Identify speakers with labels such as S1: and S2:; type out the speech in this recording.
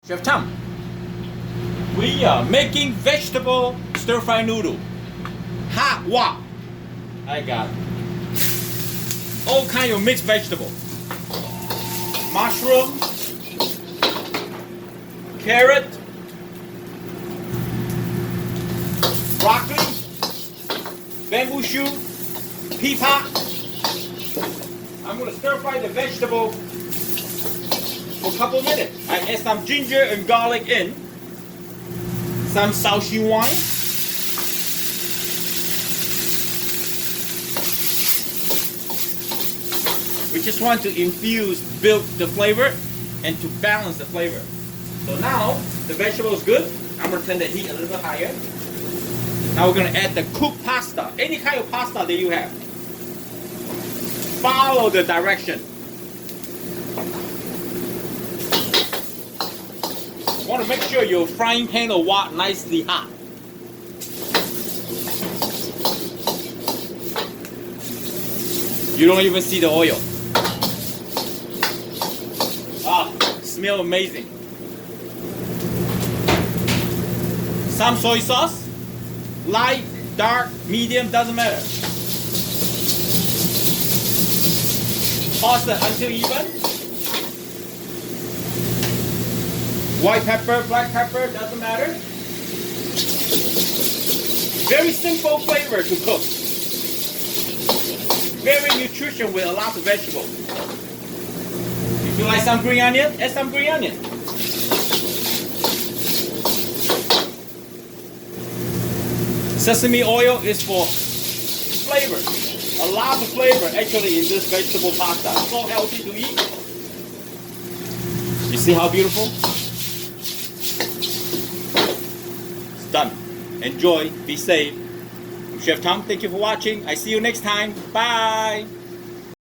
S1: Chef Tom, we are making vegetable stir-fry noodle. Hot wok. I got all kind of mixed vegetable. Mushroom, carrot, broccoli, bamboo shoot, pea pot. I'm gonna stir-fry the vegetable for a couple minutes. I add some ginger and garlic in, some Shaoxing wine, we just want to build the flavor and to balance the flavor. So now the vegetable is good. I'm gonna turn the heat a little bit higher. Now we're gonna add the cooked pasta, any kind of pasta that you have. Follow the direction. You want to make sure your frying pan or wok nicely hot. You don't even see the oil. Ah, smell amazing. Some soy sauce, light, dark, medium, doesn't matter. Toss it until even. White pepper, black pepper, doesn't matter. Very simple flavor to cook. Very nutrition with a lot of vegetables. If you like some green onion, add some green onion. Sesame oil is for flavor. A lot of flavor actually in this vegetable pasta. So healthy to eat. You see how beautiful? It's done. Enjoy. Be safe. I'm Chef Tom. Thank you for watching. I see you next time. Bye.